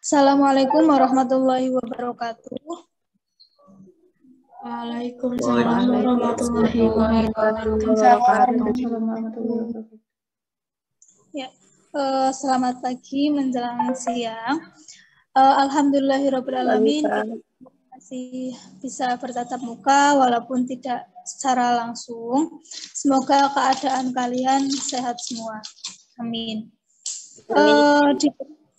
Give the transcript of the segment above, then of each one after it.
Assalamualaikum warahmatullahi wabarakatuh. Waalaikumsalam warahmatullahi wabarakatuh. Ya, selamat pagi menjelang siang. Alhamdulillahirrabbilalamin, masih bisa bertatap muka walaupun tidak secara langsung. Semoga keadaan kalian sehat semua. Amin. Di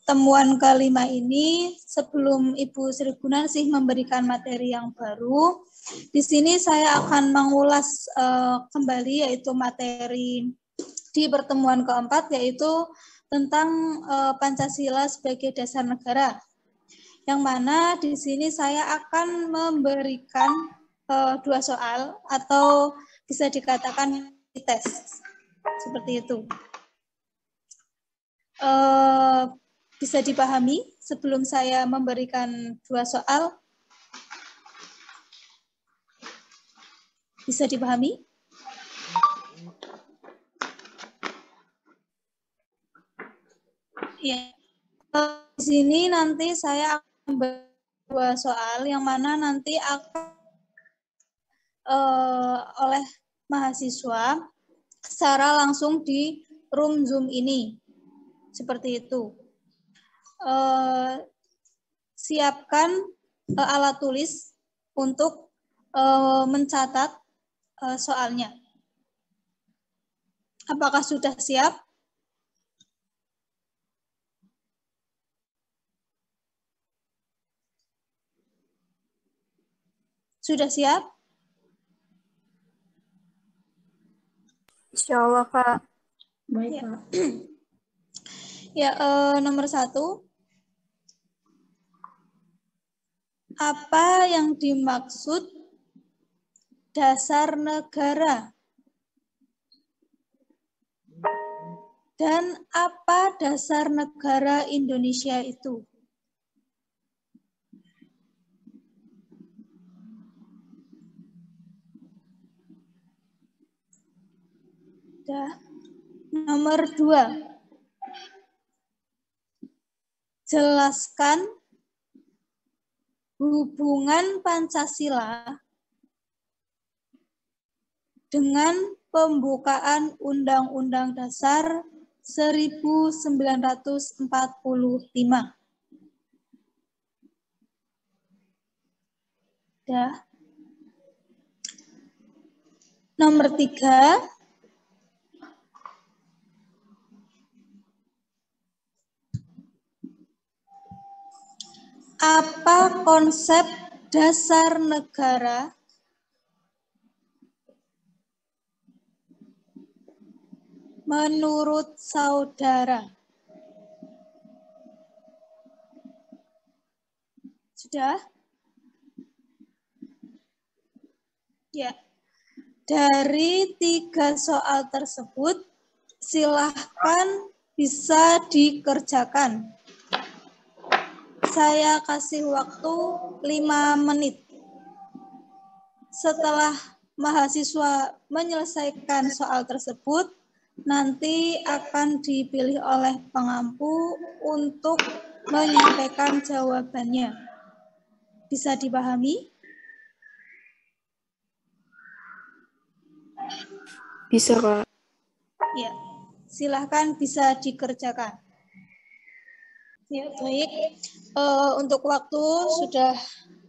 pertemuan kelima ini, sebelum Ibu Sri Gunarsih memberikan materi yang baru, di sini saya akan mengulas kembali yaitu materi di pertemuan keempat, yaitu tentang Pancasila sebagai dasar negara. Yang mana di sini saya akan memberikan 2 soal atau bisa dikatakan tes seperti itu. Bisa dipahami sebelum saya memberikan 2 soal? Bisa dipahami? Ya. Di sini nanti saya akan berdua soal yang mana nanti akan oleh mahasiswa secara langsung di room Zoom ini. Seperti itu. Siapkan alat tulis untuk mencatat soalnya. Apakah sudah siap? Sudah siap? Insya Allah, Kak. Baik, ya. Pak. Ya, nomor 1. Apa yang dimaksud dasar negara? Dan apa dasar negara Indonesia itu? Nomor 2. Jelaskan hubungan Pancasila dengan pembukaan Undang-Undang Dasar 1945. Nomor 3. Apa konsep dasar negara menurut saudara? Sudah? Ya. Dari 3 soal tersebut, silahkan bisa dikerjakan. Saya kasih waktu 5 menit. Setelah mahasiswa menyelesaikan soal tersebut, nanti akan dipilih oleh pengampu untuk menyampaikan jawabannya. Bisa dipahami? Bisa, Kak. Ya, silahkan bisa dikerjakan. Ya, baik. Untuk waktu sudah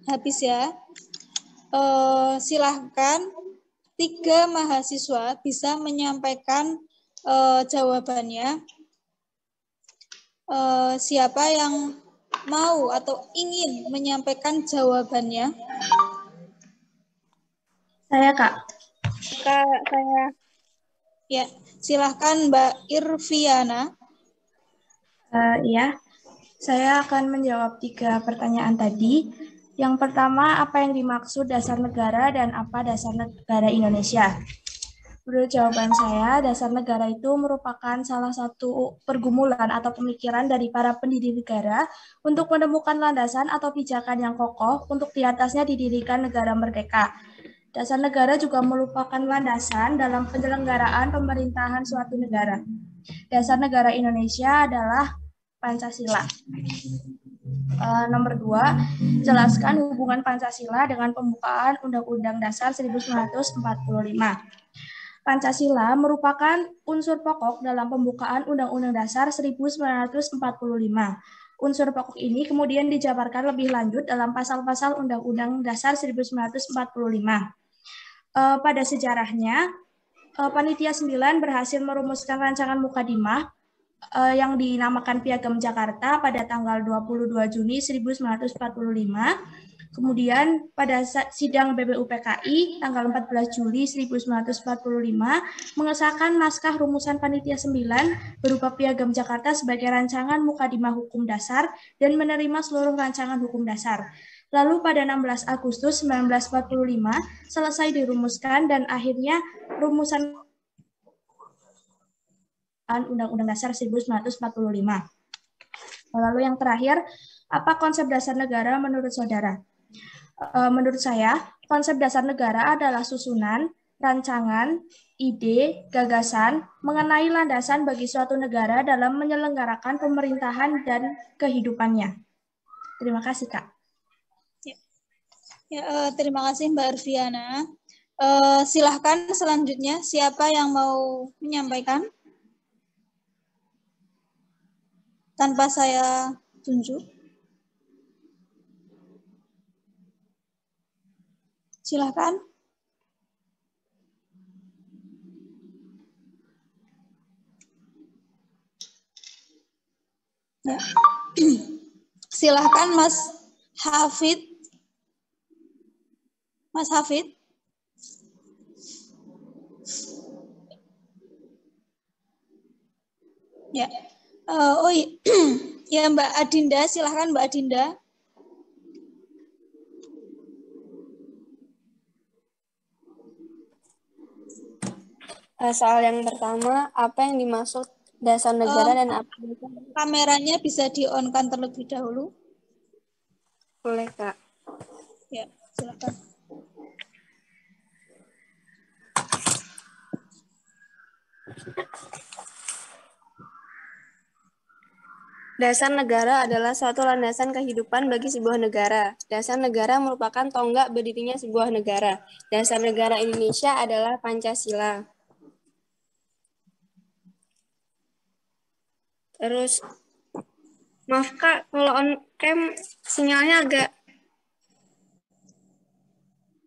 habis ya. Silahkan 3 mahasiswa bisa menyampaikan jawabannya. Siapa yang mau atau ingin menyampaikan jawabannya? Saya, Kak. Kak, saya. Ya, silahkan Mbak Irviana. Iya, saya akan menjawab 3 pertanyaan tadi. Yang pertama, apa yang dimaksud dasar negara dan apa dasar negara Indonesia? Menurut jawaban saya, dasar negara itu merupakan salah satu pergumulan atau pemikiran dari para pendiri negara untuk menemukan landasan atau pijakan yang kokoh untuk di atasnya didirikan negara merdeka. Dasar negara juga merupakan landasan dalam penyelenggaraan pemerintahan suatu negara. Dasar negara Indonesia adalah Pancasila. Nomor 2, jelaskan hubungan Pancasila dengan pembukaan Undang-Undang Dasar 1945. Pancasila merupakan unsur pokok dalam pembukaan Undang-Undang Dasar 1945. Unsur pokok ini kemudian dijabarkan lebih lanjut dalam pasal-pasal Undang-Undang Dasar 1945. Pada sejarahnya, Panitia 9 berhasil merumuskan rancangan Mukadimah yang dinamakan Piagam Jakarta pada tanggal 22 Juni 1945. Kemudian pada sidang BBUPKI tanggal 14 Juli 1945 mengesahkan naskah rumusan Panitia 9 berupa Piagam Jakarta sebagai rancangan Mukadimah Hukum Dasar dan menerima seluruh rancangan hukum dasar. Lalu pada 16 Agustus 1945 selesai dirumuskan dan akhirnya rumusan Undang-Undang Dasar 1945. Lalu yang terakhir, apa konsep dasar negara menurut saudara? Menurut saya, konsep dasar negara adalah susunan, rancangan, ide, gagasan mengenai landasan bagi suatu negara dalam menyelenggarakan pemerintahan dan kehidupannya. Terima kasih, Kak. Terima kasih Mbak Arfiana. Silahkan selanjutnya, siapa yang mau menyampaikan? Tanpa saya tunjuk. Silahkan. Ya. Silahkan Mas Hafid. Mas Hafid. Ya. Oh iya. Ya Mbak Adinda, silahkan Mbak Adinda. Soal yang pertama, apa yang dimaksud dasar negara dan apa? Kameranya bisa di-on-kan terlebih dahulu. Boleh, Kak. Ya, silakan. Dasar negara adalah suatu landasan kehidupan bagi sebuah negara. Dasar negara merupakan tonggak berdirinya sebuah negara. Dasar negara Indonesia adalah Pancasila. Terus, maaf Kak, kalau on cam sinyalnya agak...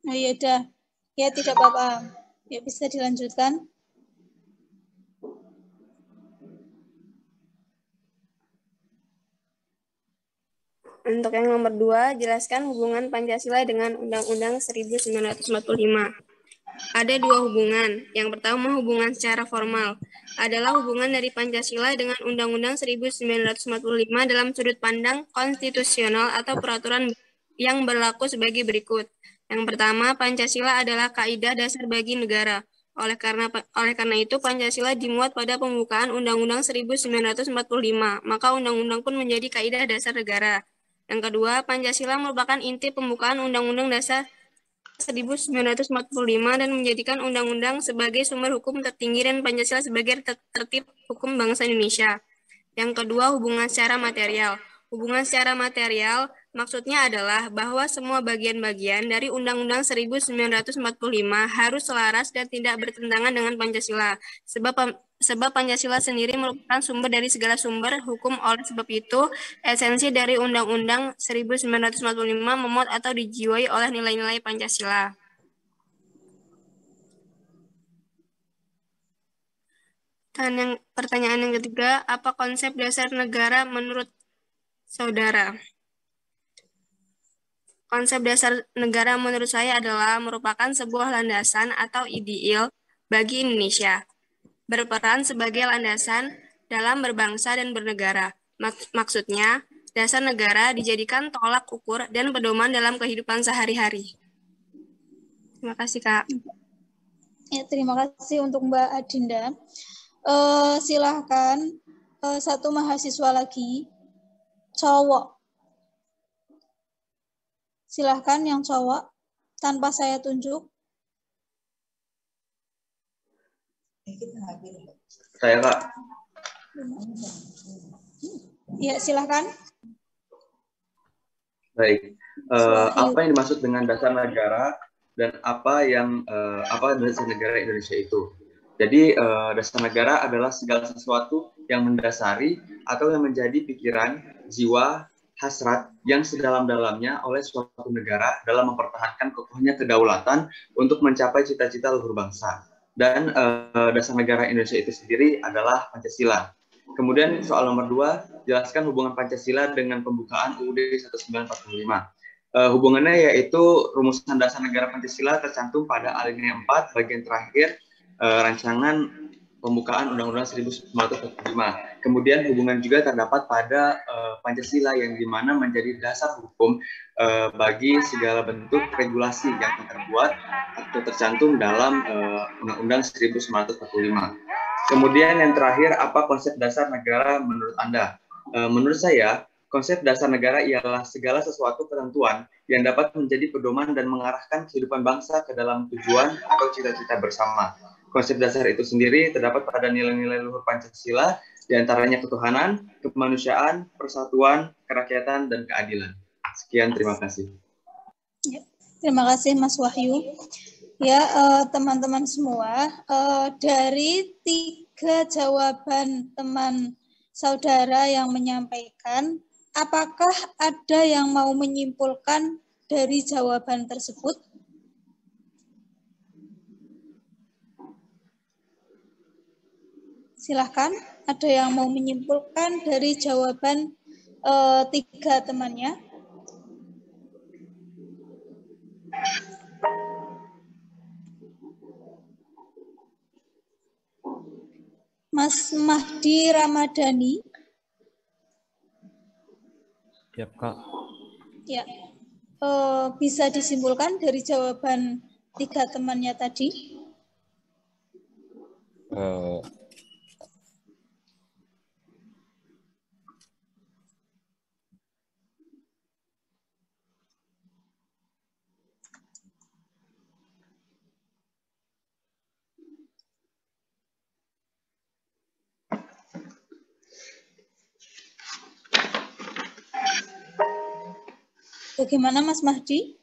Nah, ya udah. Ya, tidak apa-apa. Ya, bisa dilanjutkan. Untuk yang nomor 2, jelaskan hubungan Pancasila dengan Undang-Undang 1945. Ada dua hubungan. Yang pertama, hubungan secara formal. Adalah hubungan dari Pancasila dengan Undang-Undang 1945 dalam sudut pandang konstitusional atau peraturan yang berlaku sebagai berikut. Yang pertama, Pancasila adalah kaidah dasar bagi negara. Oleh karena itu, Pancasila dimuat pada pembukaan Undang-Undang 1945, maka Undang-Undang pun menjadi kaidah dasar negara. Yang kedua, Pancasila merupakan inti pembukaan Undang-Undang Dasar 1945 dan menjadikan undang-undang sebagai sumber hukum tertinggi dan Pancasila sebagai tertib hukum bangsa Indonesia. Yang kedua, hubungan secara material. Hubungan secara material maksudnya adalah bahwa semua bagian-bagian dari Undang-Undang 1945 harus selaras dan tidak bertentangan dengan Pancasila. Sebab Pancasila sendiri merupakan sumber dari segala sumber hukum. Oleh sebab itu, esensi dari Undang-Undang 1945 memuat atau dijiwai oleh nilai-nilai Pancasila. Dan pertanyaan yang ketiga, apa konsep dasar negara menurut saudara? Konsep dasar negara menurut saya adalah merupakan sebuah landasan atau ideal bagi Indonesia, berperan sebagai landasan dalam berbangsa dan bernegara. Maksudnya, dasar negara dijadikan tolak ukur dan pedoman dalam kehidupan sehari-hari. Terima kasih, Kak. Ya, terima kasih untuk Mbak Adinda. Silahkan satu mahasiswa lagi, cowok. Silahkan yang cowok, tanpa saya tunjuk. Saya, Kak. Ya, silahkan. Baik, apa yang dimaksud dengan dasar negara dan apa dasar negara Indonesia itu? Jadi dasar negara adalah segala sesuatu yang mendasari atau yang menjadi pikiran, jiwa, hasrat yang sedalam-dalamnya oleh suatu negara dalam mempertahankan kokohnya kedaulatan untuk mencapai cita-cita luhur bangsa. Dan dasar negara Indonesia itu sendiri adalah Pancasila. Kemudian soal nomor 2, jelaskan hubungan Pancasila dengan pembukaan UUD 1945. Hubungannya yaitu rumusan dasar negara Pancasila tercantum pada alinea 4 bagian terakhir rancangan pembukaan Undang-Undang 1945. Kemudian hubungan juga terdapat pada Pancasila yang dimana menjadi dasar hukum bagi segala bentuk regulasi yang terbuat atau tercantum dalam Undang-Undang 1945. Kemudian yang terakhir, apa konsep dasar negara menurut Anda? Menurut saya, konsep dasar negara ialah segala sesuatu ketentuan yang dapat menjadi pedoman dan mengarahkan kehidupan bangsa ke dalam tujuan atau cita-cita bersama. Konsep dasar itu sendiri terdapat pada nilai-nilai luhur Pancasila, diantaranya ketuhanan, kemanusiaan, persatuan, kerakyatan, dan keadilan. Sekian, terima kasih. Ya, terima kasih Mas Wahyu. Ya, teman-teman semua, dari 3 jawaban teman saudara yang menyampaikan, apakah ada yang mau menyimpulkan dari jawaban tersebut? Silahkan, ada yang mau menyimpulkan dari jawaban 3 temannya? Mas Mahdi Ramadhani. Siap, Kak. Ya, bisa disimpulkan dari jawaban 3 temannya tadi? Bagaimana Mas Mahdi?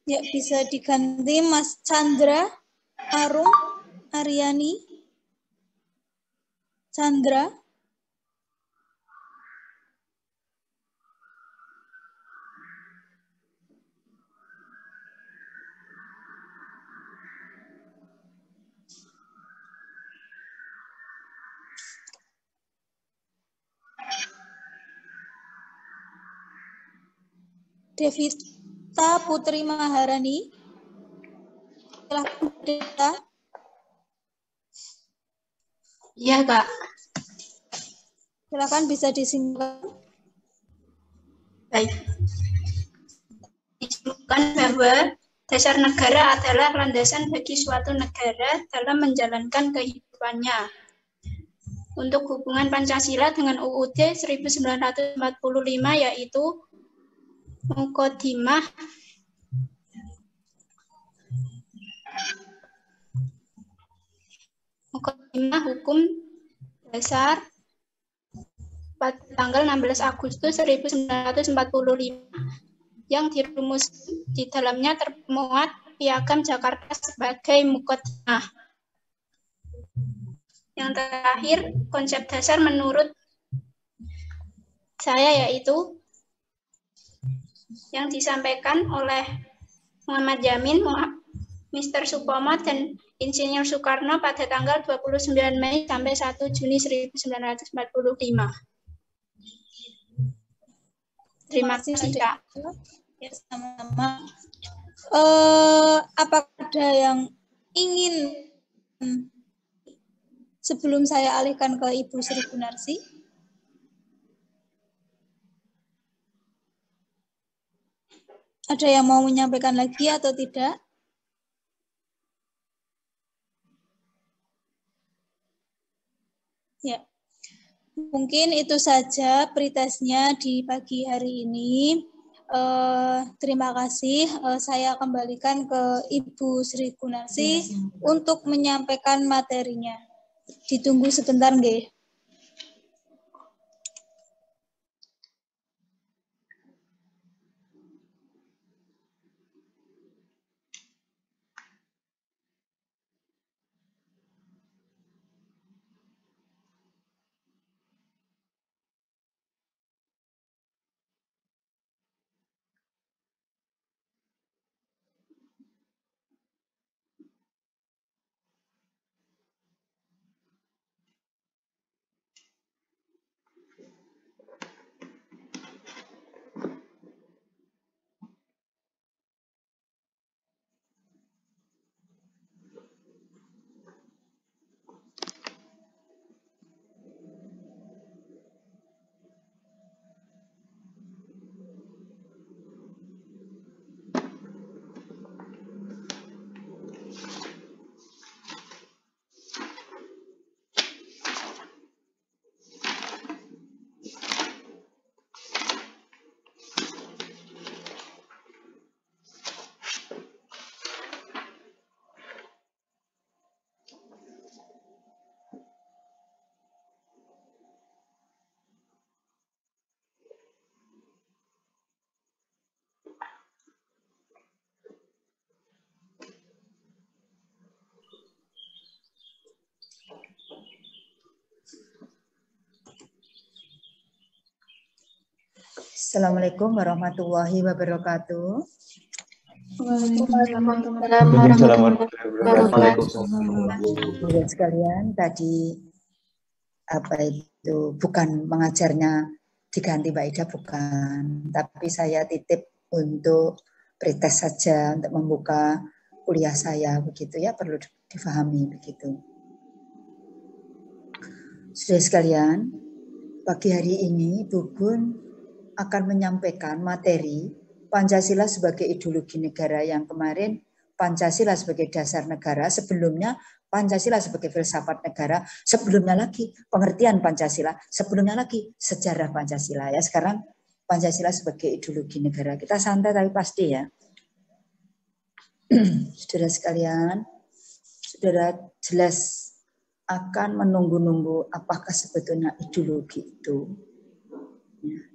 Ya, bisa diganti Mas Chandra, Arum, Aryani, Chandra. Devita Putri Maharani. Silahkan Devita. Iya, Kak. Silakan bisa disimpulkan. Baik. Disimpulkan bahwa dasar negara adalah landasan bagi suatu negara dalam menjalankan kehidupannya. Untuk hubungan Pancasila dengan UUD 1945 yaitu Muqaddimah Hukum Dasar pada tanggal 16 Agustus 1945 yang dirumus di dalamnya termuat Piagam Jakarta sebagai Muqaddimah. Yang terakhir, konsep dasar menurut saya yaitu yang disampaikan oleh Muhammad Yamin, Mr. Supomo, dan Insinyur Soekarno pada tanggal 29 Mei sampai 1 Juni 1945. Terima kasih, Kak. Ya, sama-sama. Apakah ada yang ingin sebelum saya alihkan ke Ibu Sri Gunarsi? Ada yang mau menyampaikan lagi atau tidak? Ya, mungkin itu saja pretestnya di pagi hari ini. Terima kasih. Saya kembalikan ke Ibu Sri Gunarsi untuk menyampaikan materinya. Ditunggu sebentar, nggih. Assalamualaikum warahmatullahi wabarakatuh. Waalaikumsalam. Sekalian, tadi apa itu bukan mengajarnya diganti Mbak Ida, bukan, tapi saya titip untuk pretest saja untuk membuka kuliah saya, begitu ya, perlu difahami begitu. Saudara sekalian, pagi hari ini Bu Bun akan menyampaikan materi Pancasila sebagai ideologi negara. Yang kemarin Pancasila sebagai dasar negara, sebelumnya Pancasila sebagai filsafat negara, sebelumnya lagi pengertian Pancasila, sebelumnya lagi sejarah Pancasila. Ya, sekarang Pancasila sebagai ideologi negara. Kita santai tapi pasti ya. Saudara sekalian, saudara jelas akan menunggu-nunggu apakah sebetulnya ideologi itu. Ya.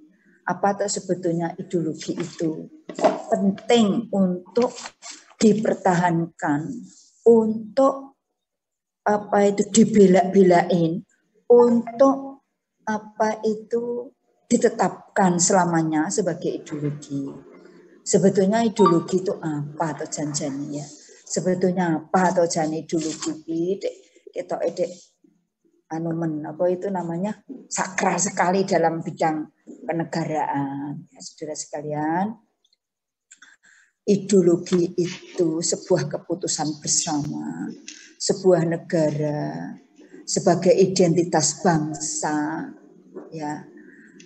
Apa tuh sebetulnya ideologi itu? Kok penting untuk dipertahankan, untuk apa itu dibela-belain, untuk apa itu ditetapkan selamanya sebagai ideologi. Sebetulnya ideologi itu apa atau janjani ya? Sebetulnya apa atau janji ideologi kita apa itu namanya sakral sekali dalam bidang kenegaraan. Ya, saudara sekalian, ideologi itu sebuah keputusan bersama, sebuah negara sebagai identitas bangsa, ya,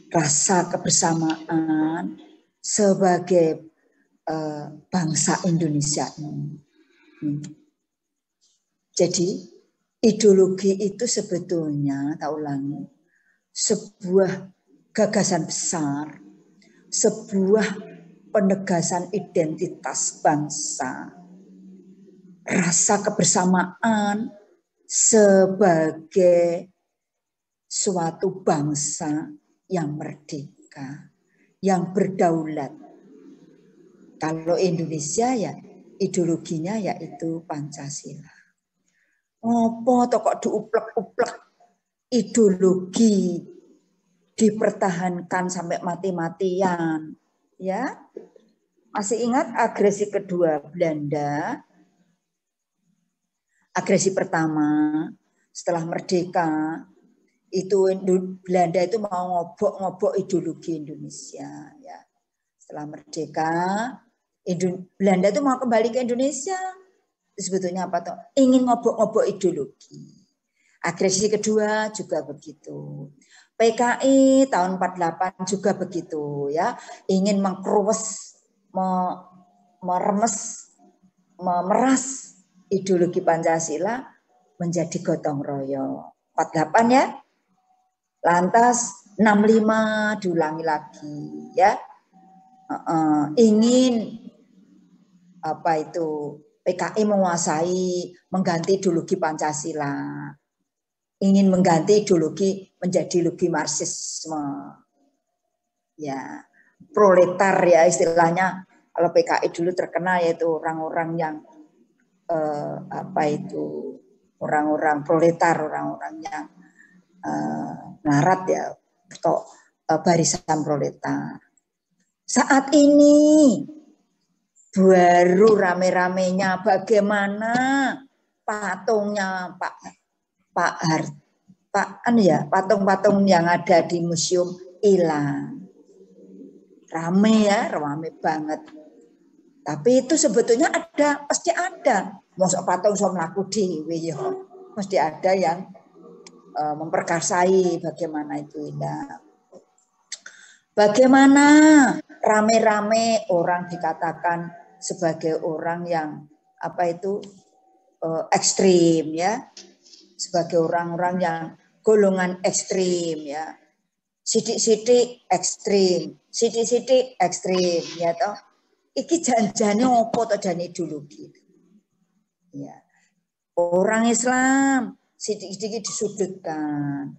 rasa kebersamaan sebagai bangsa Indonesia ini. Jadi ideologi itu sebetulnya, tak ulangi, sebuah gagasan besar, sebuah penegasan identitas bangsa, rasa kebersamaan sebagai suatu bangsa yang merdeka, yang berdaulat. Kalau Indonesia ya ideologinya yaitu Pancasila. Ngopo to kok diuplek-uplek ideologi dipertahankan sampai mati-matian, ya? Masih ingat agresi kedua Belanda? Agresi pertama setelah merdeka itu Belanda itu mau ngobok ideologi Indonesia, ya. Setelah merdeka Belanda itu mau kembali ke Indonesia. Sebetulnya apa tuh? Ingin ngobok-ngobok ideologi. Agresi kedua juga begitu. PKI tahun 48 juga begitu, ya. Ingin mengkeruas, memeras ideologi Pancasila menjadi gotong royong. 48 ya. Lantas 65 diulangi lagi, ya. ingin apa itu PKI menguasai, mengganti ideologi Pancasila, ingin mengganti ideologi menjadi ideologi Marxisme, ya proletar ya istilahnya. Kalau PKI dulu terkenal yaitu orang-orang yang apa itu orang-orang proletar, orang-orang yang melarat ya atau barisan proletar. Saat ini baru rame-ramenya bagaimana patungnya patung-patung yang ada di museum hilang. Rame ya, rame banget. Tapi itu sebetulnya ada, pasti ada. Mosok patung so mlaku dhewe ya. Mesti ada yang memperkasai bagaimana itu hilang. Bagaimana rame-rame orang dikatakan sebagai orang yang apa itu ekstrim ya, sebagai orang-orang yang golongan ekstrim ya, sidik-sidik ekstrim, sidik-sidik ekstrim ya toh. Iki janjane opo to jane ideologi. Ya. Orang Islam sidik-sidik disudutkan,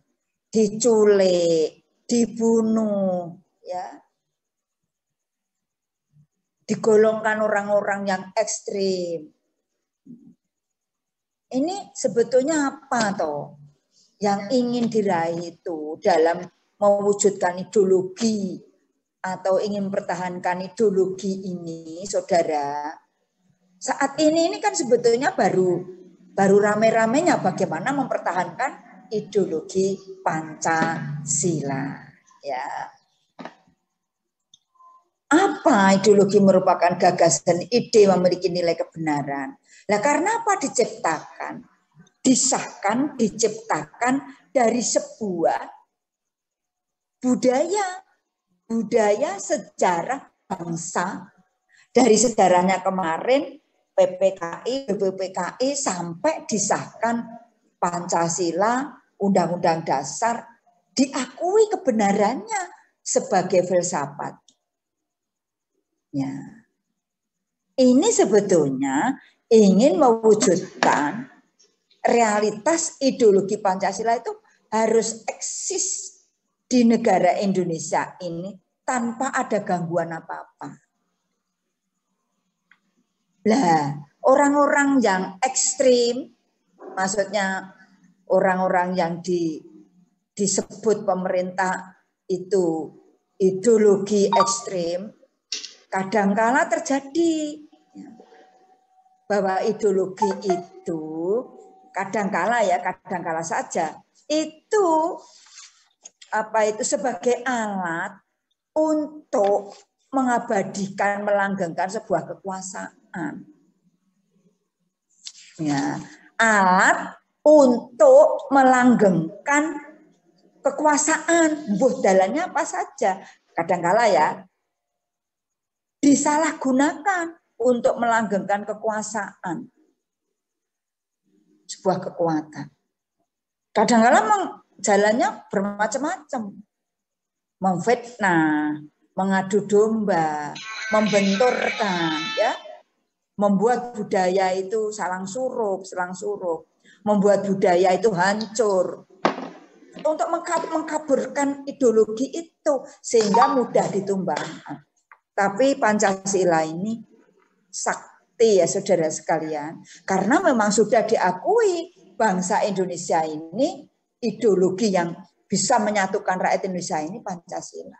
diculik, dibunuh ya. Digolongkan orang-orang yang ekstrim. Ini sebetulnya apa toh yang ingin diraih itu dalam mewujudkan ideologi atau ingin mempertahankan ideologi ini, saudara? Saat ini kan sebetulnya baru rame-ramenya bagaimana mempertahankan ideologi Pancasila. Ya. Apa ideologi merupakan gagasan ide memiliki nilai kebenaran. Nah, karena apa diciptakan? Disahkan, diciptakan dari sebuah budaya sejarah bangsa. Dari sejarahnya kemarin PPKI, BPPKI sampai disahkan Pancasila, Undang-Undang Dasar, diakui kebenarannya sebagai filsafat. Ya. Ini sebetulnya ingin mewujudkan realitas ideologi Pancasila itu harus eksis di negara Indonesia ini tanpa ada gangguan apa-apa. Lah, orang-orang yang ekstrim, maksudnya orang-orang yang disebut pemerintah itu ideologi ekstrim, kadangkala terjadi bahwa ideologi itu kadangkala saja itu apa itu sebagai alat untuk mengabadikan, melanggengkan sebuah kekuasaan. Ya, alat untuk melanggengkan kekuasaan, mbuh dalannya apa saja. Kadangkala ya disalahgunakan untuk melanggengkan kekuasaan. Sebuah kekuatan. Kadang-kadang jalannya bermacam-macam. Memfitnah, mengadu domba, membenturkan, ya, membuat budaya itu selang surup, membuat budaya itu hancur. Untuk mengkaburkan ideologi itu sehingga mudah ditumbangkan. Tapi Pancasila ini sakti ya saudara sekalian, karena memang sudah diakui bangsa Indonesia ini ideologi yang bisa menyatukan rakyat Indonesia ini Pancasila.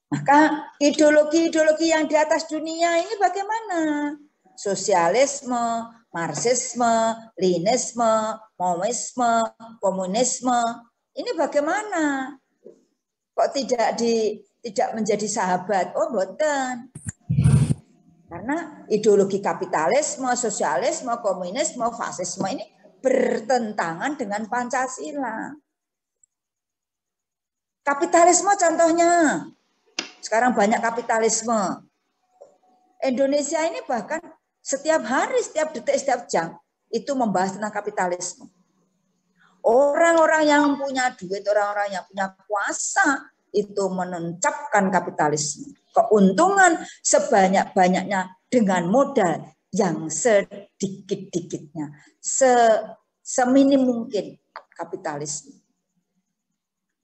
Maka ideologi-ideologi yang di atas dunia ini bagaimana? Sosialisme, Marxisme, Leninisme, Maoisme, komunisme, ini bagaimana? Kok tidak menjadi sahabat? Oh, boten. Karena ideologi kapitalisme, sosialisme, komunisme, fasisme ini bertentangan dengan Pancasila. Kapitalisme contohnya, sekarang banyak kapitalisme. Indonesia ini bahkan setiap hari, setiap detik, setiap jam itu membahas tentang kapitalisme. Orang-orang yang punya duit, orang-orang yang punya kuasa itu menancapkan kapitalisme. Keuntungan sebanyak-banyaknya dengan modal yang sedikit-dikitnya, seminim mungkin kapitalisme.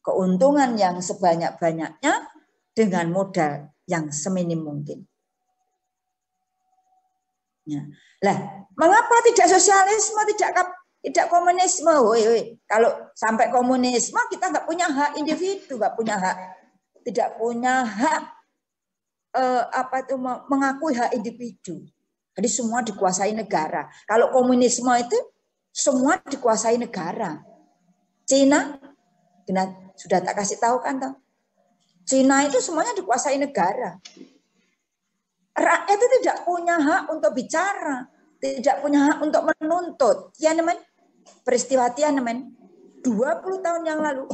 Keuntungan yang sebanyak-banyaknya dengan modal yang seminim mungkin. Ya. Lah, mengapa tidak sosialisme, tidak komunisme? Kalau sampai komunisme kita nggak punya hak individu, nggak punya hak, tidak punya hak mengakui hak individu. Jadi semua dikuasai negara. Kalau komunisme itu semua dikuasai negara. Cina, sudah tak kasih tahu kan toh? Cina itu semuanya dikuasai negara. Rakyat itu tidak punya hak untuk bicara, tidak punya hak untuk menuntut. Tiananmen, peristiwa Tiananmen 20 tahun yang lalu,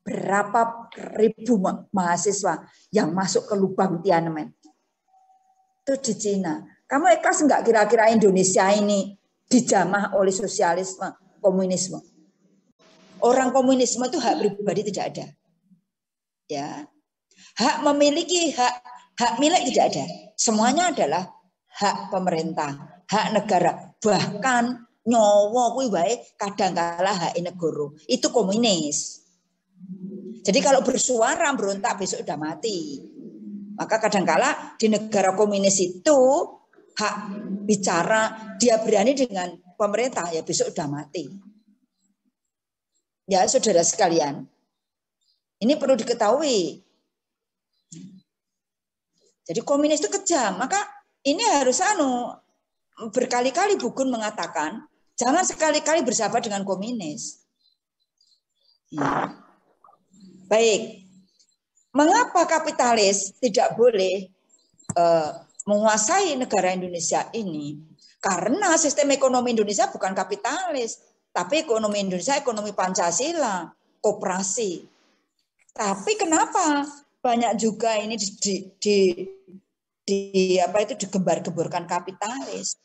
berapa ribu mahasiswa yang masuk ke lubang Tiananmen? Itu di Cina. Kamu ikhlas enggak kira-kira Indonesia ini dijamah oleh sosialisme, komunisme? Orang komunisme itu hak pribadi tidak ada. Ya. Hak memiliki hak milik tidak ada. Semuanya adalah hak pemerintah, hak negara. Bahkan nyawa kuwi wae kadangkala hak negara. Itu komunis. Jadi kalau bersuara berontak besok udah mati. Maka kadangkala di negara komunis itu hak bicara dia berani dengan pemerintah ya besok udah mati. Ya saudara sekalian. Ini perlu diketahui. Jadi komunis itu kejam, maka ini harus berkali-kali Bugun mengatakan jangan sekali-kali bersahabat dengan komunis. Ya. Baik, mengapa kapitalis tidak boleh menguasai negara Indonesia ini? Karena sistem ekonomi Indonesia bukan kapitalis, tapi ekonomi Indonesia ekonomi Pancasila, koperasi. Tapi kenapa banyak juga ini digembar-gemborkan kapitalis.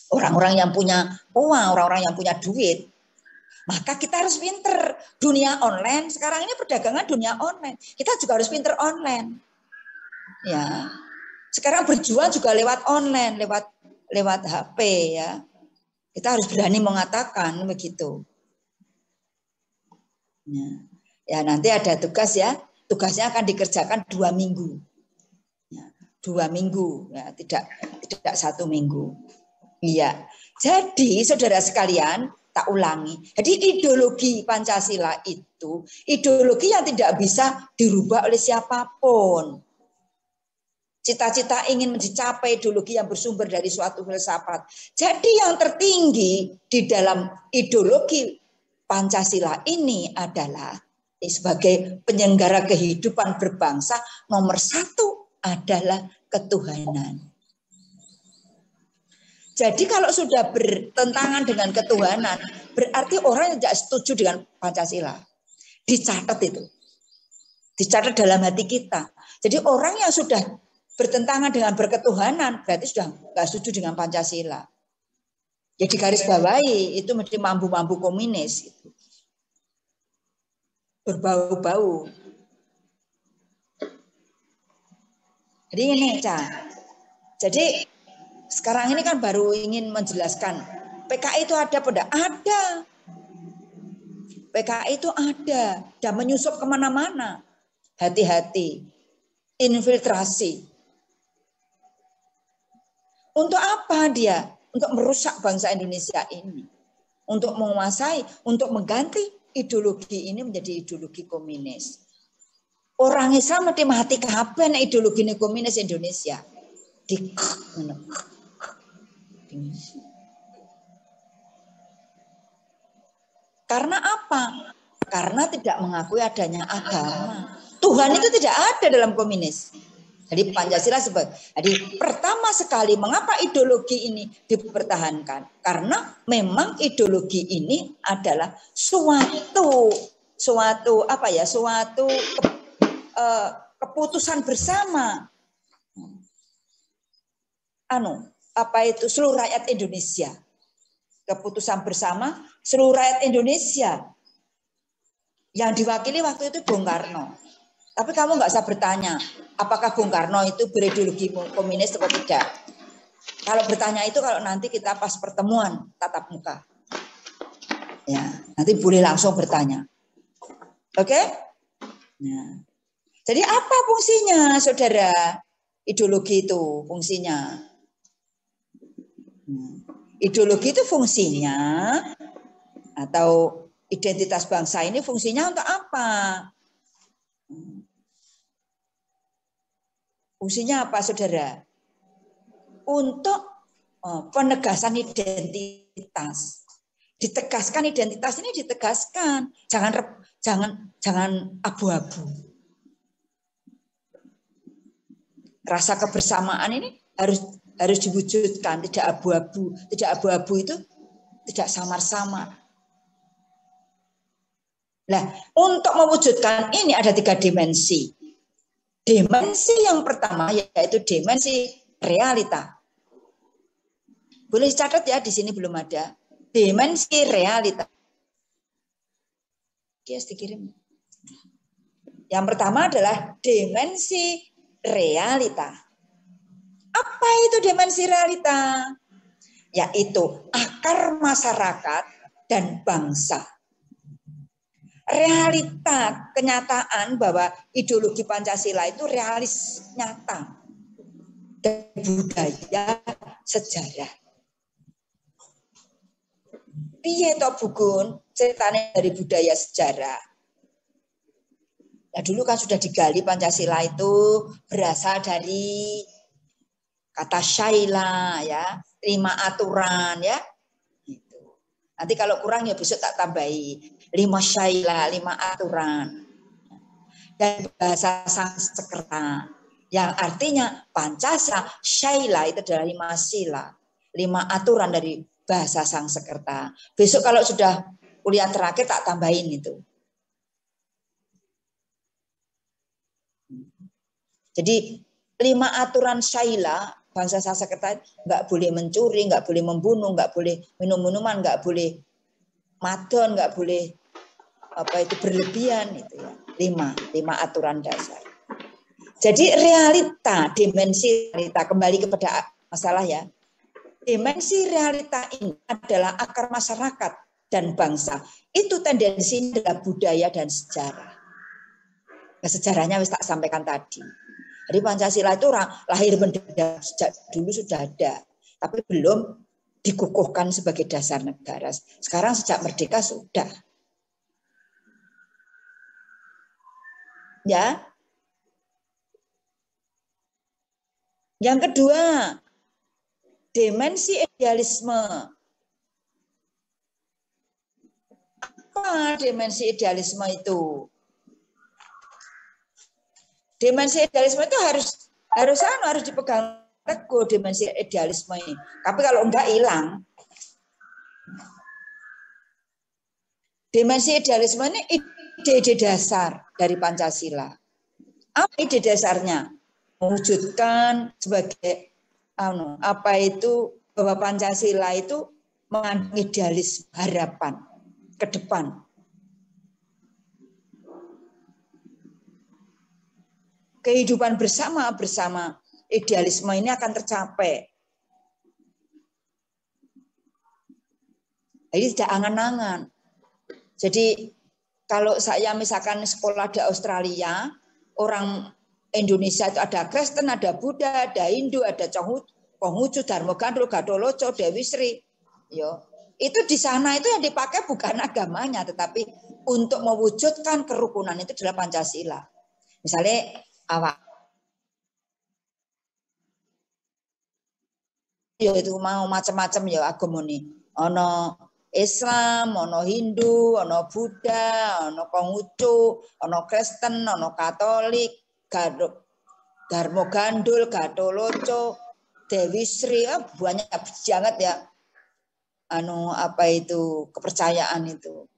Orang-orang yang punya uang, orang-orang yang punya duit. Maka kita harus pinter. Dunia online, sekarang ini perdagangan dunia online. Kita juga harus pinter online. Ya. Sekarang berjual juga lewat online, lewat HP ya. Kita harus berani mengatakan begitu. Ya, nanti ada tugas ya. Tugasnya akan dikerjakan 2 minggu. Ya, 2 minggu, ya, tidak 1 minggu. Iya. Jadi saudara sekalian, tak ulangi. Jadi ideologi Pancasila itu ideologi yang tidak bisa dirubah oleh siapapun. Cita-cita ingin dicapai ideologi yang bersumber dari suatu filsafat. Jadi yang tertinggi di dalam ideologi Pancasila ini adalah sebagai penyelenggara kehidupan berbangsa, nomor 1 adalah ketuhanan. Jadi kalau sudah bertentangan dengan ketuhanan, berarti orang yang tidak setuju dengan Pancasila. Dicatat itu. Dicatat dalam hati kita. Jadi orang yang sudah bertentangan dengan berketuhanan, berarti sudah tidak setuju dengan Pancasila. Jadi garis bawahi itu mesti mampu-mampu komunis. Gitu. Berbau-bau. Jadi ini, jadi sekarang ini kan baru ingin menjelaskan PKI itu ada pada ada. PKI itu ada dan menyusup kemana-mana. Hati-hati, infiltrasi. Untuk apa dia? Untuk merusak bangsa Indonesia ini. Untuk menguasai, untuk mengganti ideologi ini menjadi ideologi komunis. Orang Islam mesti mati kabeh nek ideologi komunis Indonesia. Karena apa? Karena tidak mengakui adanya agama. Tuhan itu tidak ada dalam komunis. Jadi Pancasila jadi pertama sekali mengapa ideologi ini dipertahankan? Karena memang ideologi ini adalah suatu keputusan bersama. Seluruh rakyat Indonesia. Keputusan bersama seluruh rakyat Indonesia Yang diwakili waktu itu Bung Karno. Tapi kamu nggak usah bertanya, apakah Bung Karno itu berideologi komunis atau tidak. Kalau bertanya itu kalau nanti kita pas pertemuan tatap muka. Ya, nanti boleh langsung bertanya. Oke? Nah, jadi apa fungsinya, saudara? Ideologi itu fungsinya. Ideologi itu fungsinya atau identitas bangsa ini fungsinya untuk apa? Fungsinya apa, saudara? Untuk penegasan identitas. Ditegaskan identitas ini ditegaskan, jangan abu-abu. Rasa kebersamaan ini harus diwujudkan, tidak abu-abu. Tidak abu-abu itu tidak samar-samar. Nah, untuk mewujudkan ini ada 3 dimensi. Dimensi yang pertama yaitu dimensi realita. Boleh catat ya, di sini belum ada. Dimensi realita. Yes, dikirim. Yang pertama adalah dimensi realita. Apa itu dimensi realita? Yaitu akar masyarakat dan bangsa. Realita kenyataan bahwa ideologi Pancasila itu realis nyata dari budaya sejarah. Piye to Bugun ceritanya dari budaya sejarah. Nah, dulu kan sudah digali Pancasila itu berasal dari kata syaila ya, 5 aturan ya. Gitu. Nanti kalau kurang ya besok tak tambahi. 5 syaila, 5 aturan. Dan bahasa Sanskerta yang artinya Pancasila, syaila itu adalah 5 sila. 5 aturan dari bahasa Sanskerta. Besok kalau sudah kuliah terakhir tak tambahin itu. Jadi 5 aturan syaila bahasa Sanskerta, nggak boleh mencuri, nggak boleh membunuh, nggak boleh minum minuman, nggak boleh madon, nggak boleh apa itu berlebihan itu ya. 5 aturan dasar. Jadi realita, dimensi realita, kembali kepada masalah ya. Dimensi realita ini adalah akar masyarakat dan bangsa. Itu tendensinya adalah budaya dan sejarah. Nah, sejarahnya tak sampaikan tadi. Jadi Pancasila itu lahir mendadak sejak dulu sudah ada, tapi belum dikukuhkan sebagai dasar negara. Sekarang sejak merdeka sudah. Ya. Yang kedua, dimensi idealisme. Apa dimensi idealisme itu? Dimensi idealisme itu harus dipegang teguh dimensi idealisme ini. Tapi kalau enggak hilang. Dimensi idealisme ini ide-ide dasar dari Pancasila. Apa ide dasarnya? Mewujudkan sebagai apa itu bahwa Pancasila itu mengandung idealisme harapan ke depan. Kehidupan bersama idealisme ini akan tercapai. Jadi tidak angan-angan. Jadi kalau saya misalkan sekolah di Australia, orang Indonesia itu ada Kristen, ada Buddha, ada Hindu, ada Konghucu, Dharma Gandul, Gatholoco, Dewi Sri. Yo, itu di sana itu yang dipakai bukan agamanya, tetapi untuk mewujudkan kerukunan itu adalah Pancasila. Misalnya awak yo itu mau macam-macam ya agamane. Ono Islam, ono Hindu, ono Buddha, ono Konghucu, ono Kristen, ono Katolik, Dharma Gandul, Gatholoco, Dewi Sri, banyak banget ya. Apa itu kepercayaan itu.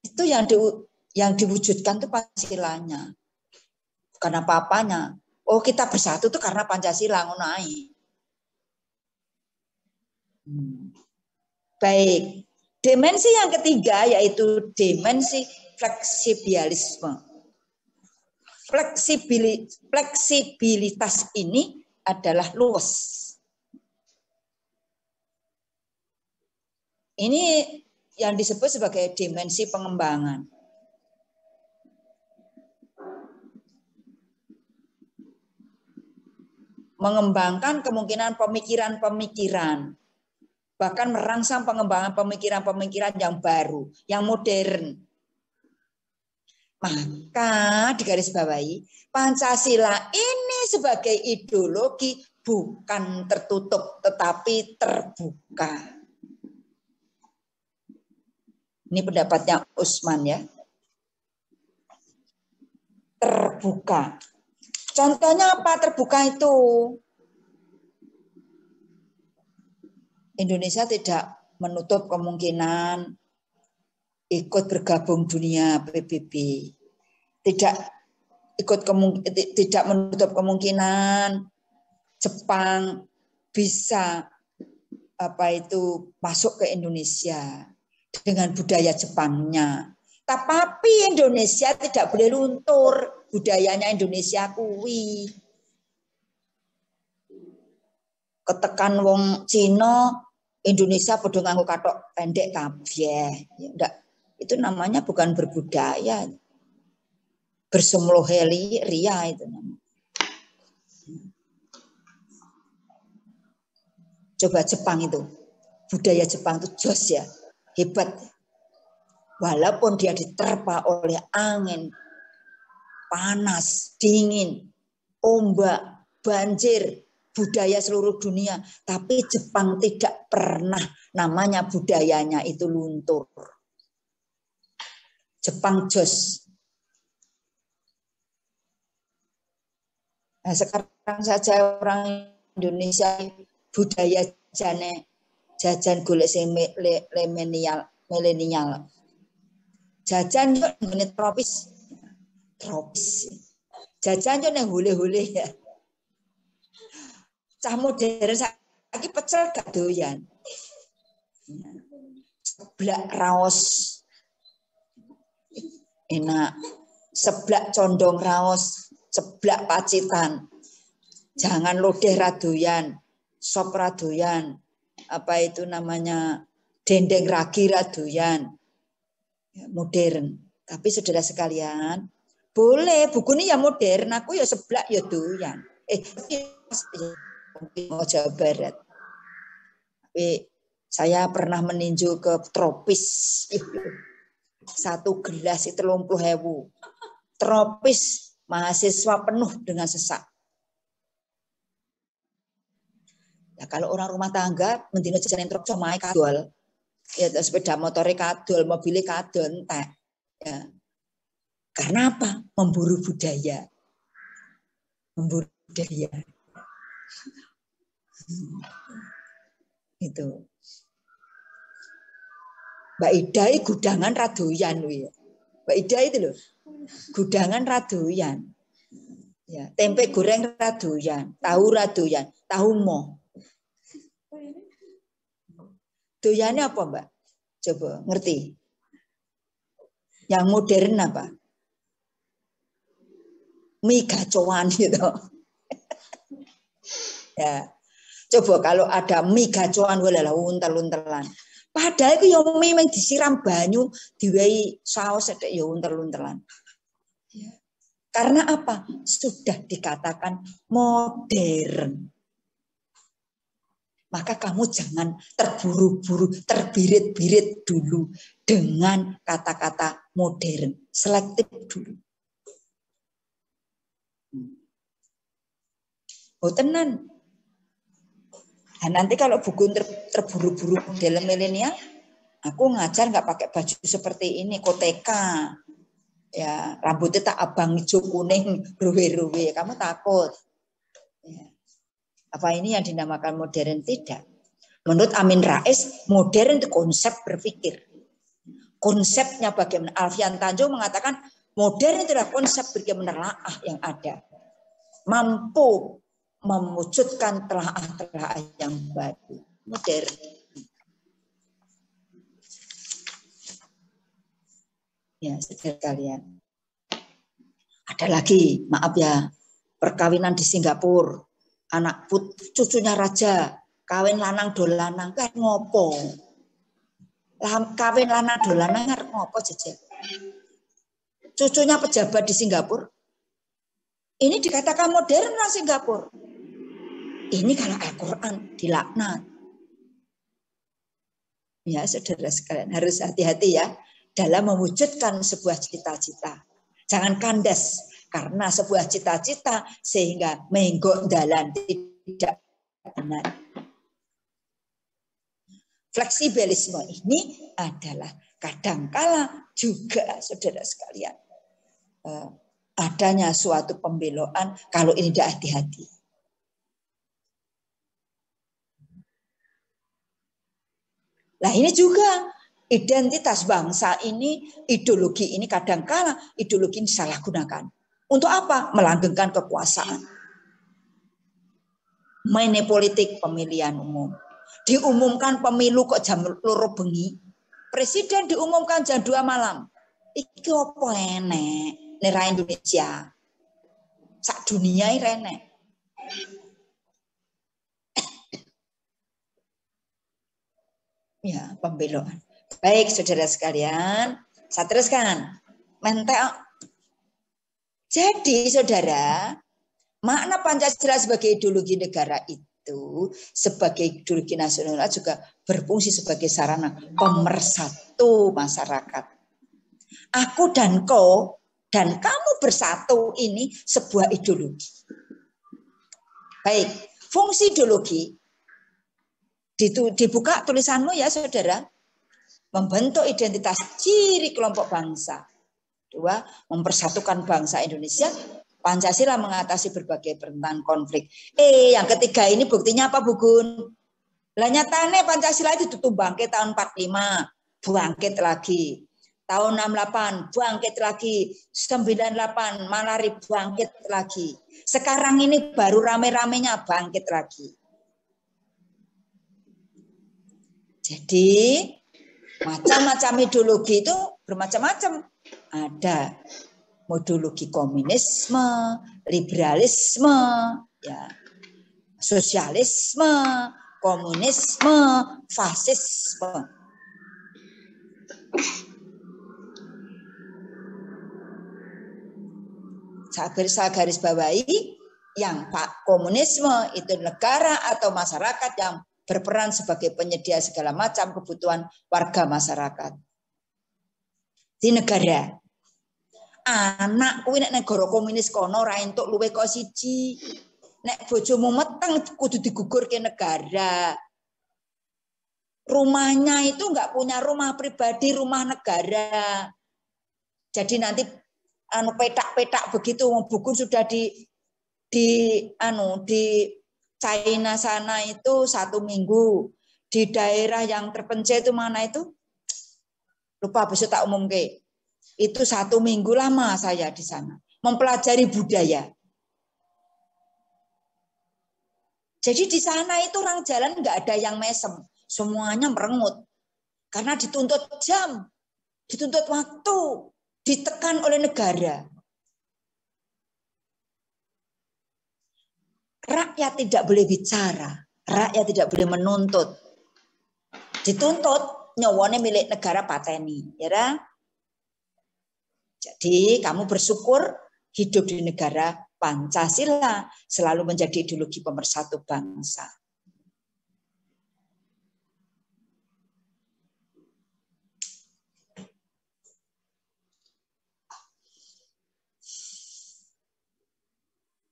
Itu yang diwujudkan tuh Pancasilanya. Bukan apa-apanya. Oh, kita bersatu tuh karena Pancasila ngono ae. Baik. Dimensi yang ketiga yaitu dimensi fleksibilisme. Fleksibilitas ini adalah luas. Ini yang disebut sebagai dimensi pengembangan. Mengembangkan kemungkinan pemikiran-pemikiran, bahkan merangsang pengembangan pemikiran-pemikiran yang baru, yang modern. Maka digarisbawahi, Pancasila ini sebagai ideologi bukan tertutup, tetapi terbuka. Ini pendapatnya Usman ya. Terbuka. Contohnya apa terbuka itu? Indonesia tidak menutup kemungkinan ikut bergabung dunia PBB. Tidak menutup kemungkinan Jepang bisa masuk ke Indonesia dengan budaya Jepangnya. Tapi Indonesia tidak boleh luntur, budayanya Indonesia kuwi. Ketekan wong Cina, Indonesia padha nganggo kathok pendek kabeh. Ya, enggak. Itu namanya bukan berbudaya. Bersemlohe ria itu namanya. Coba Jepang itu. Budaya Jepang itu jos ya. Hebat. Walaupun dia diterpa oleh angin, panas, dingin, ombak, banjir, budaya seluruh dunia. Tapi Jepang tidak pernah namanya budayanya itu luntur. Jepang jos. Nah, sekarang saja orang Indonesia budaya jajan golek sing milenial. Jajan yo menit tropis. Jajan yo nang hule-hule ya. Cah modern saiki pecel gak doyan. Seblak raos enak. Seblak condong raos, seblak pacitan. Jangan lodeh radoyan, sop radoyan. Apa itu namanya? Dendeng ragi radoyan. Modern. Tapi saudara sekalian, boleh buku ini ya modern, aku ya seblak ya doyan. Jawa Barat. Tapi saya pernah meninjau ke tropis. Satu gelas itu 30.000. Tropis mahasiswa penuh dengan sesak. Ya, kalau orang rumah tangga mendino jajan tropis omahe kadol. Ya, sepeda motornya kadol, mobilnya kadol, entek. Ya. Karena apa? Memburu budaya. Memburu budaya. Itu. Mbak Ida gudangan radoyan loh ya. Mbak Ida itu loh. Gudangan radoyan. Ya, tempe goreng radoyan, tahu radoyan, tahu mo. Doyannya apa, Mbak? Coba ngerti. Yang modern apa? Mie gacoan gitu. Ya. Coba kalau ada mie gacoan walalah untel-untelan. Padahal itu yang mie yang disiram banyu, diwehi saus sedek ya untel-untelan. Ya. Karena apa? Sudah dikatakan modern. Maka kamu jangan terburu-buru, terbirit-birit dulu dengan kata-kata modern. Selektif dulu. Oh tenan. Nah, nanti kalau buku terburu-buru model milenial, aku ngajar nggak pakai baju seperti ini, koteka. Ya, rambutnya tak abang hijau kuning, ruwe-ruwe. Kamu takut. Ya. Apa ini yang dinamakan modern? Tidak. Menurut Amin Rais, modern itu konsep berpikir. Konsepnya bagaimana? Alfian Tanjung mengatakan modern itu adalah konsep berpikir menelaah yang ada. Mampu mewujudkan telaah-telaah yang baru. Modern. Ya, saudara sekalian. Ada lagi, maaf ya, perkawinan di Singapura, anak cucunya raja, kawin lanang dolanang kan ngopo? Kawin lanang dolanang kan ngopo jejak? Cucunya pejabat di Singapura. Ini dikatakan modern lah Singapura. Ini kalau Al-Quran dilaknat. Ya, saudara sekalian, harus hati-hati ya dalam mewujudkan sebuah cita-cita. Jangan kandas karena sebuah cita-cita sehingga menggok dalan tidak benar. Fleksibilisme ini adalah kadangkala juga saudara sekalian adanya suatu pembeloan kalau ini tidak hati-hati. Nah ini juga identitas bangsa ini, ideologi ini kadangkala ideologi ini disalahgunakan. Untuk apa? Melanggengkan kekuasaan. Maine politik pemilihan umum. Diumumkan pemilu kok jam 2 bengi. Presiden diumumkan jam 2 malam. Iki opo enek nera Indonesia. Sak dunia ini enek. Ya, pembeloan. Baik, saudara sekalian, saya teruskan. Mentek. Jadi, saudara, makna Pancasila sebagai ideologi negara itu, sebagai ideologi nasional juga berfungsi sebagai sarana pemersatu masyarakat. Aku dan kau dan kamu bersatu ini sebuah ideologi. Baik, fungsi ideologi dibuka tulisanmu ya saudara. Membentuk identitas ciri kelompok bangsa. 2, mempersatukan bangsa Indonesia. Pancasila mengatasi berbagai pertentangan konflik. Yang ketiga ini buktinya apa Bu Gun? Lah nyatane Pancasila itu bangkit tahun 45, bangkit lagi. Tahun 68, bangkit lagi. 98, Malari bangkit lagi. Sekarang ini baru rame-ramenya bangkit lagi. Jadi macam-macam ideologi itu bermacam-macam. Ada ideologi komunisme, liberalisme, ya, sosialisme, komunisme, fasisme. Saya garis bawahi yang Pak komunisme itu negara atau masyarakat yang berperan sebagai penyedia segala macam kebutuhan warga masyarakat. Di negara. Anak kuwi nek negara komunis kono ra entuk luwih kok siji. Nek bojomu meteng kudu digugurke negara. Rumahnya itu enggak punya rumah pribadi, rumah negara. Jadi nanti petak-petak begitu buku sudah di China sana itu 1 minggu. Di daerah yang terpencil itu mana itu? Lupa besok tak umumke. Itu 1 minggu lama saya di sana. Mempelajari budaya. Jadi di sana itu orang jalan nggak ada yang mesem. Semuanya merengut. Karena dituntut jam. Dituntut waktu. Ditekan oleh negara. Rakyat tidak boleh bicara. Rakyat tidak boleh menuntut. Dituntut, nyawane milik negara pateni. Ya, jadi kamu bersyukur hidup di negara Pancasila selalu menjadi ideologi pemersatu bangsa.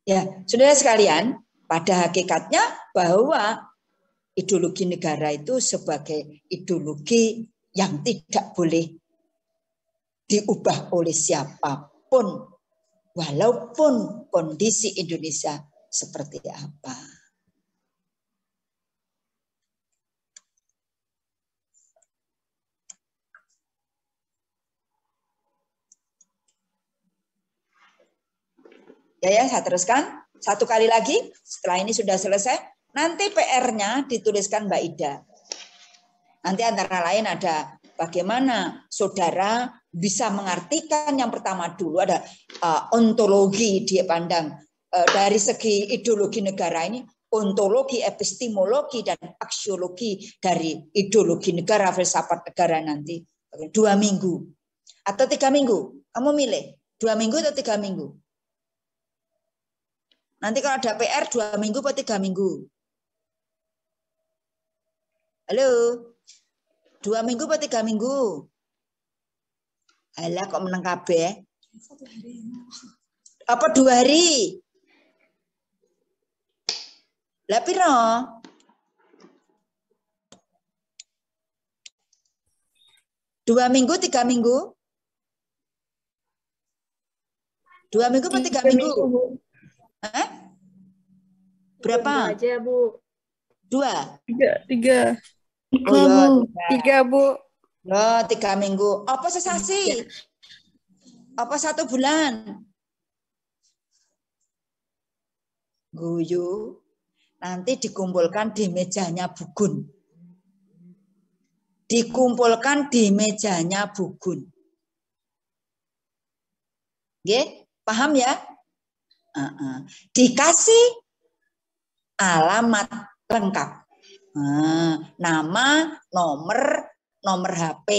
Ya, saudara sekalian, pada hakikatnya bahwa ideologi negara itu sebagai ideologi yang tidak boleh diubah oleh siapapun, walaupun kondisi Indonesia seperti apa. Ya, saya teruskan. 1 kali lagi, setelah ini sudah selesai. Nanti PR-nya dituliskan Mbak Ida. Nanti antara lain ada bagaimana saudara bisa mengartikan yang pertama dulu ada ontologi, dia pandang dari segi ideologi negara ini, ontologi, epistemologi, dan aksiologi dari ideologi negara, filsafat negara nanti 2 minggu atau 3 minggu. Kamu milih 2 minggu atau 3 minggu? Nanti kalau ada PR 2 minggu atau 3 minggu? Halo? 2 minggu atau 3 minggu? Alah kok menang kabeh? Apa 2 hari? Lah piro? 2 minggu, 3 minggu? 2 minggu atau 3 minggu? Hah? Berapa? 2 aja, Bu. 2? 3. Oh ya, 3, Bu. loh 3 minggu. Apa sesasi? Apa 1 bulan? Guyu. Nanti dikumpulkan di mejanya Bugun. Dikumpulkan di mejanya Bugun. Oke, paham ya? Dikasih alamat lengkap. Nama, nomor HP,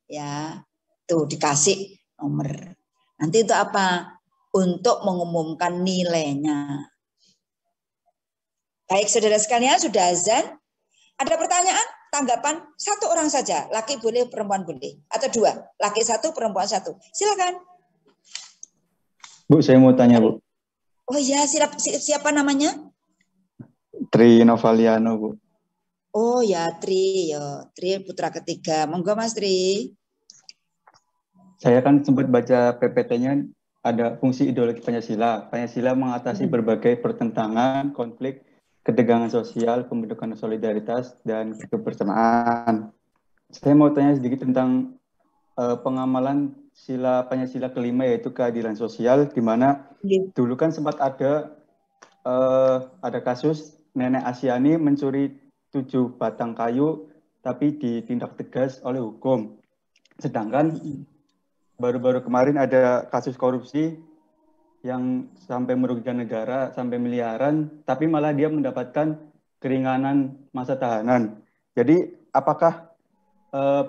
ya. Tuh dikasih nomor. Nanti itu apa? Untuk mengumumkan nilainya. Baik, saudara sekalian, sudah azan. Ada pertanyaan, tanggapan? 1 orang saja. Laki boleh, perempuan boleh. Atau 2. Laki 1, perempuan 1. Silakan. Bu, saya mau tanya, Bu. Oh ya, siapa namanya? Tri Novaliano, Bu. Oh ya, Tri. Yo. Tri putra ketiga. Monggo, Mas Tri. Saya kan sempat baca PPT-nya, ada fungsi ideologi Pancasila. Pancasila mengatasi berbagai pertentangan, konflik, ketegangan sosial, pembentukan solidaritas, dan kebersamaan. Saya mau tanya sedikit tentang pengamalan sila Pancasila kelima, yaitu keadilan sosial, di mana dulu kan sempat ada kasus nenek Asyani mencuri 7 batang kayu, tapi ditindak tegas oleh hukum. Sedangkan baru-baru kemarin ada kasus korupsi yang sampai merugikan negara, sampai miliaran, tapi malah dia mendapatkan keringanan masa tahanan. Jadi apakah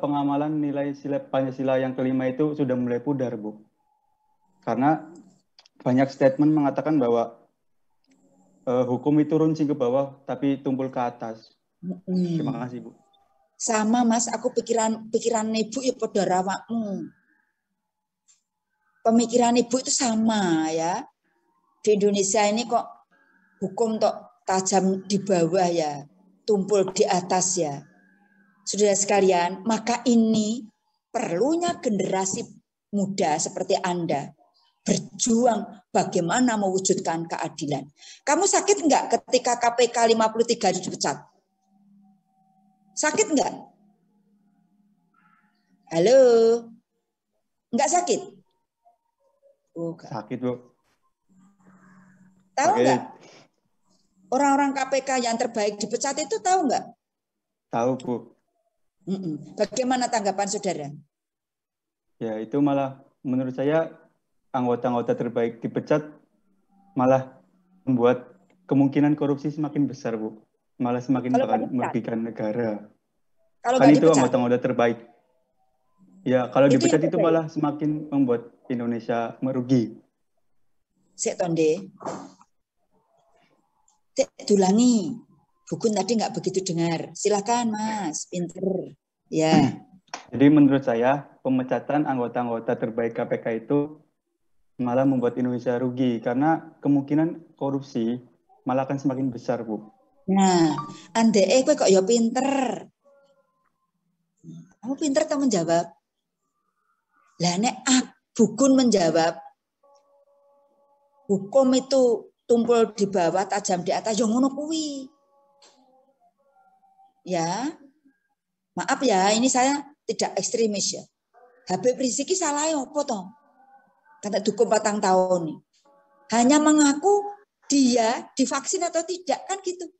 pengamalan nilai sila Pancasila yang kelima itu sudah mulai pudar, Bu? Karena banyak statement mengatakan bahwa hukum itu runcing ke bawah, tapi tumpul ke atas. Terima kasih, Bu. Sama, Mas. Aku pikiran ibu ya pada rawakmu. Pemikiran ibu itu sama ya. Di Indonesia ini kok hukum tok tajam di bawah ya, tumpul di atas ya. Saudara sekalian, maka ini perlunya generasi muda seperti Anda berjuang bagaimana mewujudkan keadilan. Kamu sakit enggak ketika KPK 53 dipecat? Sakit enggak? Halo? Enggak sakit? Oh, sakit, Bu. Tahu enggak? Orang-orang KPK yang terbaik dipecat itu tahu enggak? Tahu, Bu. Bagaimana tanggapan saudara? Ya, itu malah menurut saya anggota-anggota terbaik dipecat malah membuat kemungkinan korupsi semakin besar, Bu. Malah semakin bakal merugikan negara. Kalau kan itu anggota-anggota terbaik. Ya, kalau itu dipecat itu malah semakin membuat Indonesia merugi. Sik Tonde. Dulangi. Buku tadi nggak begitu dengar. Silakan, Mas. Pinter. Ya. Jadi menurut saya pemecatan anggota-anggota terbaik KPK itu malah membuat Indonesia rugi karena kemungkinan korupsi malah akan semakin besar, Bu. Nah, andeke kowe kok ya pinter. Kamu pinter atau menjawab? Lah nek Bugun menjawab, hukum itu tumpul di bawah, tajam di atas, yang ngono kuwi. Ya, maaf ya, ini saya tidak ekstremis ya. Habib Rizik salah ya apa toh? Kata hukum 4 tahun nih. Hanya mengaku dia divaksin atau tidak, kan gitu.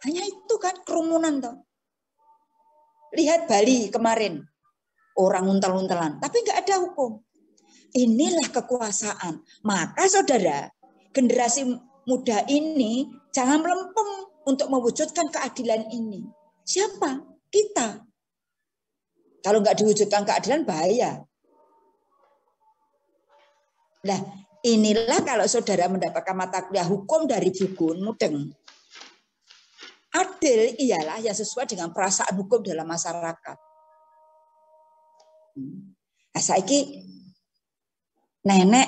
Hanya itu kan kerumunan toh. Lihat Bali kemarin, orang untel-untelan, tapi nggak ada hukum. Inilah kekuasaan. Maka saudara, generasi muda ini jangan melempem untuk mewujudkan keadilan ini. Siapa? Kita. Kalau nggak diwujudkan keadilan, bahaya. Nah, inilah kalau saudara mendapatkan mata kuliah hukum dari Bugun Mudeng. Adil ialah yang sesuai dengan perasaan hukum dalam masyarakat. Nah, saiki nenek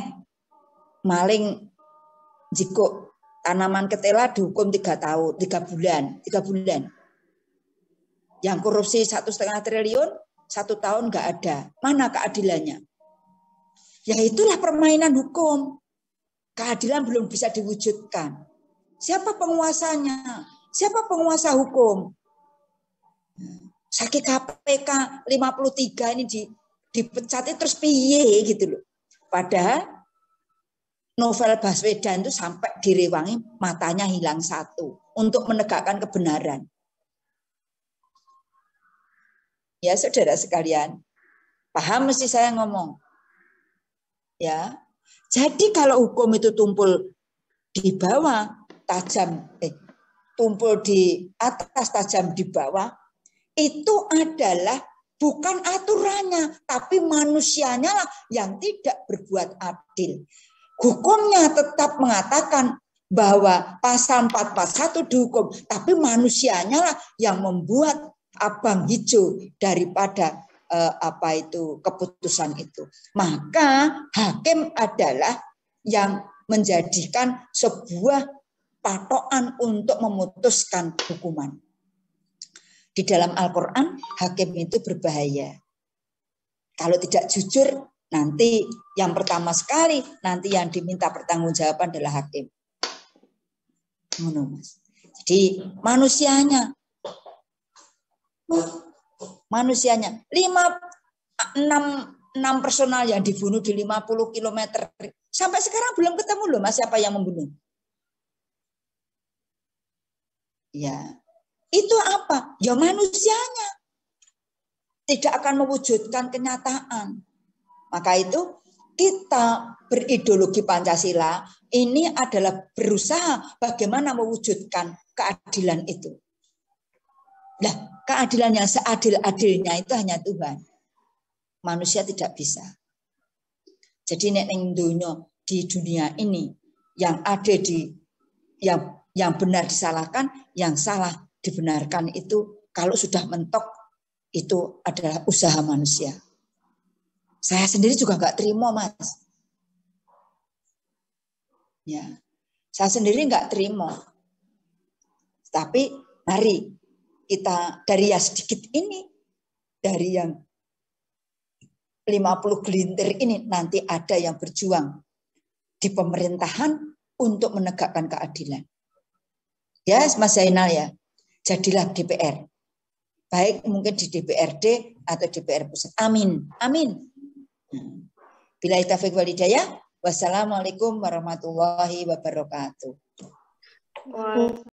maling jiko tanaman ketela dihukum 3 tahun, 3 bulan. Yang korupsi 1,5 triliun, 1 tahun nggak ada. Mana keadilannya? Ya itulah permainan hukum. Keadilan belum bisa diwujudkan. Siapa penguasanya? Siapa penguasa hukum? Saking KPK 53 ini dipecat terus piye gitu loh. Padahal Novel Baswedan itu sampai direwangi matanya hilang 1 untuk menegakkan kebenaran. Ya saudara sekalian, paham mesti saya ngomong. Ya, jadi kalau hukum itu tumpul di bawah, tumpul di atas, tajam di bawah, itu adalah bukan aturannya, tapi manusianya lah yang tidak berbuat adil. Hukumnya tetap mengatakan bahwa pasal 441 dihukum, tapi manusianya lah yang membuat abang hijau daripada keputusan itu. Maka hakim adalah yang menjadikan sebuah patokan untuk memutuskan hukuman. Di dalam Al-Quran, hakim itu berbahaya. Kalau tidak jujur, nanti yang pertama sekali, nanti yang diminta pertanggungjawaban adalah hakim. Jadi manusianya 6 personal yang dibunuh di 50 km. Sampai sekarang belum ketemu loh Mas siapa yang membunuh. Ya, itu apa? Ya manusianya. Tidak akan mewujudkan kenyataan. Maka itu kita berideologi Pancasila ini adalah berusaha bagaimana mewujudkan keadilan itu. Nah, keadilan yang seadil-adilnya itu hanya Tuhan. Manusia tidak bisa. Jadi di dunia ini yang ada yang benar disalahkan, yang salah dibenarkan itu kalau sudah mentok itu adalah usaha manusia. Saya sendiri juga nggak terima, Mas. Ya, saya sendiri nggak terima. Tapi mari kita dari yang sedikit ini, dari yang 50 gelintir ini, nanti ada yang berjuang di pemerintahan untuk menegakkan keadilan. Ya, Mas Zainal ya, jadilah DPR. Baik mungkin di DPRD atau DPR pusat. Amin. Amin. Billahi taufiq wal hidayah. Wassalamualaikum warahmatullahi wabarakatuh.